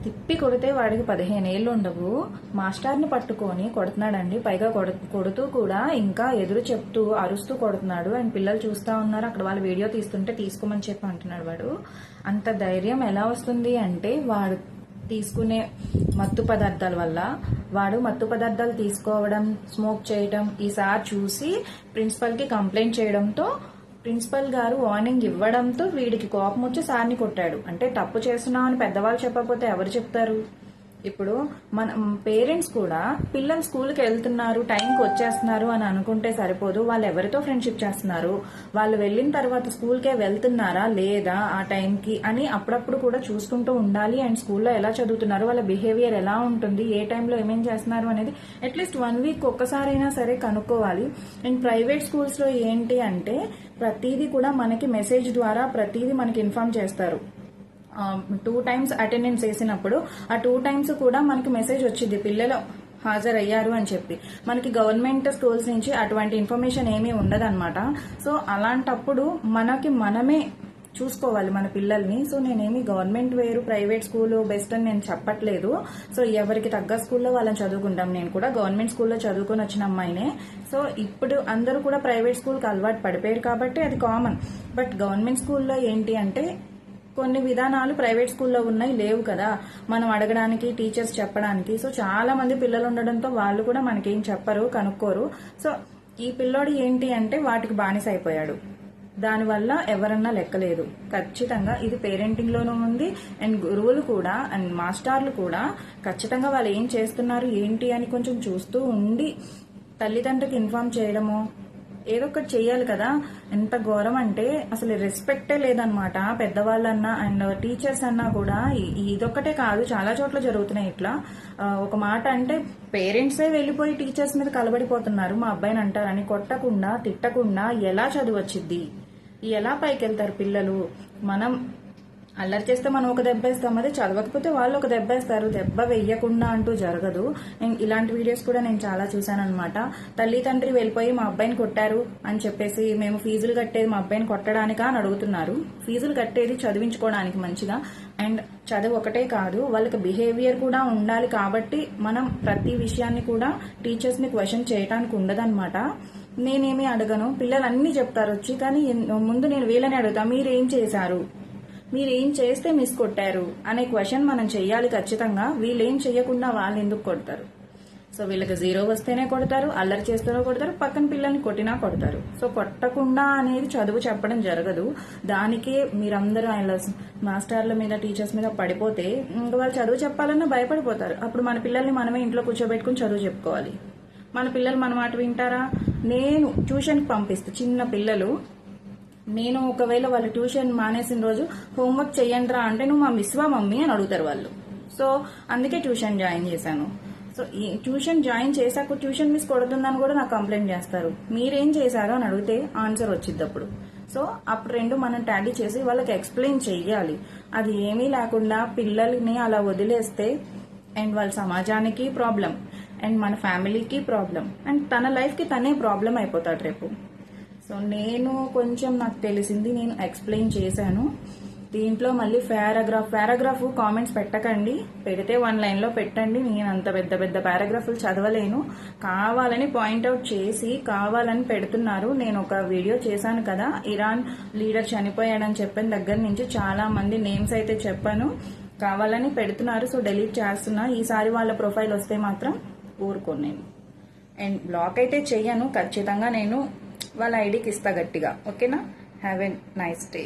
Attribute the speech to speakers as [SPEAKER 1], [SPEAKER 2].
[SPEAKER 1] తిప్పి కొడితే వాడికి 15 ఏళ్ళు ఉండవు. మాస్టర్ని పట్టుకొని కొడుతున్నాడండి. పైగా కొడుతూ కూడా ఇంకా ఎదురు చెప్తూ అరుస్తూ కొడుతున్నాడు. అండ్ పిల్లలు చూస్తా ఉన్నారు. అక్కడ వాళ్ళు వీడియో తీస్తుంటే తీసుకోమని చెప్పి అంటున్నాడు వాడు. అంత ధైర్యం ఎలా వస్తుంది అంటే వాడు తీసుకునే మత్తు పదార్థాల వల్ల. వాడు మత్తు పదార్థాలు తీసుకోవడం, స్మోక్ చేయడం ఈసారి చూసి ప్రిన్సిపల్కి కంప్లైంట్ చేయడంతో ప్రిన్సిపల్ గారు వార్నింగ్ ఇవ్వడంతో వీడికి కోపం వచ్చి సార్ని కొట్టాడు. అంటే తప్పు చేస్తున్నావు అని పెద్దవాళ్ళు చెప్పకపోతే ఎవరు చెప్తారు? ఇప్పుడు మన పేరెంట్స్ కూడా పిల్లలు స్కూల్కి వెళ్తున్నారు, టైంకి వచ్చేస్తున్నారు అని అనుకుంటే సరిపోదు. వాళ్ళు ఎవరితో ఫ్రెండ్షిప్ చేస్తున్నారు, వాళ్ళు వెళ్ళిన తర్వాత స్కూల్కే వెళ్తున్నారా లేదా ఆ టైంకి అని అప్పుడప్పుడు కూడా చూసుకుంటూ ఉండాలి. అండ్ స్కూల్లో ఎలా చదువుతున్నారు, వాళ్ళ బిహేవియర్ ఎలా ఉంటుంది, ఏ టైంలో ఏమేం చేస్తున్నారు అనేది అట్లీస్ట్ 1 వీక్ ఒక్కసారైనా సరే కనుక్కోవాలి. అండ్ ప్రైవేట్ స్కూల్స్లో ఏంటి అంటే ప్రతిదీ కూడా మనకి మెసేజ్ ద్వారా ప్రతిదీ మనకి ఇన్ఫార్మ్ చేస్తారు. 2 టైమ్స్ అటెండెన్స్ వేసినప్పుడు ఆ 2 టైమ్స్ కూడా మనకి మెసేజ్ వచ్చింది పిల్లలు హాజరయ్యారు అని చెప్పి. మనకి గవర్నమెంట్ స్కూల్స్ నుంచి అటువంటి ఇన్ఫర్మేషన్ ఏమీ ఉండదన్నమాట. సో అలాంటప్పుడు మనమే చూసుకోవాలి మన పిల్లల్ని. సో నేనేమి గవర్నమెంట్ వేరు ప్రైవేట్ స్కూల్ బెస్ట్ అని నేను చెప్పట్లేదు. సో ఎవరికి తగ్గ స్కూల్లో వాళ్ళని చదువుకుంటాం. నేను కూడా గవర్నమెంట్ స్కూల్లో చదువుకొని వచ్చిన అమ్మాయినే. సో ఇప్పుడు అందరూ కూడా ప్రైవేట్ స్కూల్కి అలవాటు పడిపోయారు కాబట్టి అది కామన్. బట్ గవర్నమెంట్ స్కూల్లో ఏంటి అంటే కొన్ని విధానాలు ప్రైవేట్ స్కూల్లో ఉన్నాయి లేవు కదా మనం అడగడానికి, టీచర్స్ చెప్పడానికి. సో చాలా మంది పిల్లలు ఉండడంతో వాళ్ళు కూడా మనకేం చెప్పరు, కనుక్కోరు. సో ఈ పిల్లోడు ఏంటి అంటే వాటికి బానిస అయిపోయాడు. దానివల్ల ఎవరన్నా లెక్కలేదు. ఖచ్చితంగా ఇది పేరెంటింగ్ లోనూ ఉంది. అండ్ గురువులు కూడా అండ్ మాస్టర్లు కూడా ఖచ్చితంగా వాళ్ళు ఏం చేస్తున్నారు ఏంటి అని కొంచెం చూస్తూ ఉండి తల్లిదండ్రులకు ఇన్ఫార్మ్ చేయడము ఏదో ఒకటి చెయ్యాలి కదా. ఎంత ఘోరం అంటే అసలు రెస్పెక్టే లేదనమాట. పెద్దవాళ్ళన్నా అండ్ టీచర్స్ అన్నా కూడా ఇదొక్కటే కాదు, చాలా చోట్ల జరుగుతున్నాయి ఇట్లా. ఒక మాట అంటే పేరెంట్సే వెళ్ళిపోయి టీచర్స్ మీద కలబడిపోతున్నారు. మా అబ్బాయిని అంటారని కొట్టకుండా తిట్టకుండా ఎలా చదువు వచ్చిద్ది, ఎలా పైకి వెళ్తారు పిల్లలు? మనం అల్లరి చేస్తే మనం ఒక దెబ్బ వేస్తాం, అదే చదవకపోతే వాళ్ళు ఒక దెబ్బ వేస్తారు. దెబ్బ వెయ్యకుండా అంటూ జరగదు. ఇలాంటి వీడియోస్ కూడా నేను చాలా చూసాను అనమాట. తల్లి తండ్రి వెళ్ళిపోయి మా అబ్బాయిని కొట్టారు అని చెప్పేసి మేము ఫీజులు కట్టేది మా అబ్బాయిని కొట్టడానికా అని అడుగుతున్నారు. ఫీజులు కట్టేది చదివించుకోవడానికి మంచిగా. అండ్ చదువు ఒకటే కాదు, వాళ్ళకి బిహేవియర్ కూడా ఉండాలి. కాబట్టి మనం ప్రతి విషయాన్ని కూడా టీచర్స్ ని క్వశ్చన్ చేయడానికి ఉండదన్నమాట. నేనేమి అడగను, పిల్లలు అన్ని చెప్తారు వచ్చి. కానీ ముందు నేను వీళ్ళని అడుగుతా, మీరేం చేశారు, మీరేం చేస్తే మిస్ కొట్టారు అనే క్వశ్చన్ మనం చెయ్యాలి ఖచ్చితంగా. వీళ్ళేం చెయ్యకుండా వాళ్ళు ఎందుకు కొడతారు? సో వీళ్ళకి 0 వస్తేనే కొడతారు, అల్లరి చేస్తేనే కొడతారు, పక్కన పిల్లల్ని కొట్టినా కొడతారు. సో కొట్టకుండా అనేది చదువు చెప్పడం జరగదు. దానికే మీరందరూ ఆయన మాస్టర్ల మీద టీచర్స్ మీద పడిపోతే ఇంకా వాళ్ళు చదువు చెప్పాలన్నా భయపడిపోతారు. అప్పుడు మన పిల్లల్ని మనమే ఇంట్లో కూర్చోబెట్టుకుని చదువు చెప్పుకోవాలి. మన పిల్లలు మన మాట వింటారా? నేను ట్యూషన్కి పంపిస్తే చిన్న పిల్లలు, నేను ఒకవేళ వాళ్ళు ట్యూషన్ మానేసిన రోజు హోంవర్క్ చెయ్యండిరా అంటే నువ్వు మా మిస్వా మమ్మీ అని అడుగుతారు వాళ్ళు. సో అందుకే ట్యూషన్ జాయిన్ చేశాను. సో ఈ ట్యూషన్ జాయిన్ చేశాక ట్యూషన్ మిస్ కొడుతుందని కూడా నాకు కంప్లైంట్ చేస్తారు. మీరేం చేశారో అని అడిగితే ఆన్సర్ వచ్చింది అప్పుడు. సో అప్పుడు రెండు మనం టాలీ చేసి వాళ్ళకి ఎక్స్ప్లెయిన్ చెయ్యాలి. అది ఏమీ లేకుండా పిల్లల్ని అలా వదిలేస్తే అండ్ వాళ్ళ సమాజానికి ప్రాబ్లం అండ్ మన ఫ్యామిలీకి ప్రాబ్లం అండ్ తన లైఫ్కి తనే ప్రాబ్లం అయిపోతాడు రేపు. సో నేను కొంచెం నాకు తెలిసింది నేను ఎక్స్ప్లెయిన్ చేశాను. దీంట్లో మళ్ళీ పారాగ్రాఫ్ కామెంట్స్ పెట్టకండి. పెడితే 1 లైన్లో పెట్టండి. నేను అంత పెద్ద పెద్ద పారాగ్రాఫ్లు చదవలేను. కావాలని పాయింట్అవుట్ చేసి కావాలని పెడుతున్నారు. నేను ఒక వీడియో చేశాను కదా, ఇరాన్ లీడర్ చనిపోయాడని చెప్పిన దగ్గర నుంచి చాలా మంది నేమ్స్ అయితే చెప్పాను. కావాలని పెడుతున్నారు. సో డిలీట్ చేస్తున్నా. ఈసారి వాళ్ళ ప్రొఫైల్ వస్తే మాత్రం ఊరుకోను నేను. అండ్ బ్లాక్ అయితే చెయ్యను. ఖచ్చితంగా నేను వాళ్ళ ఐడికి ఇస్తా గట్టిగా. ఓకేనా? Have a nice day.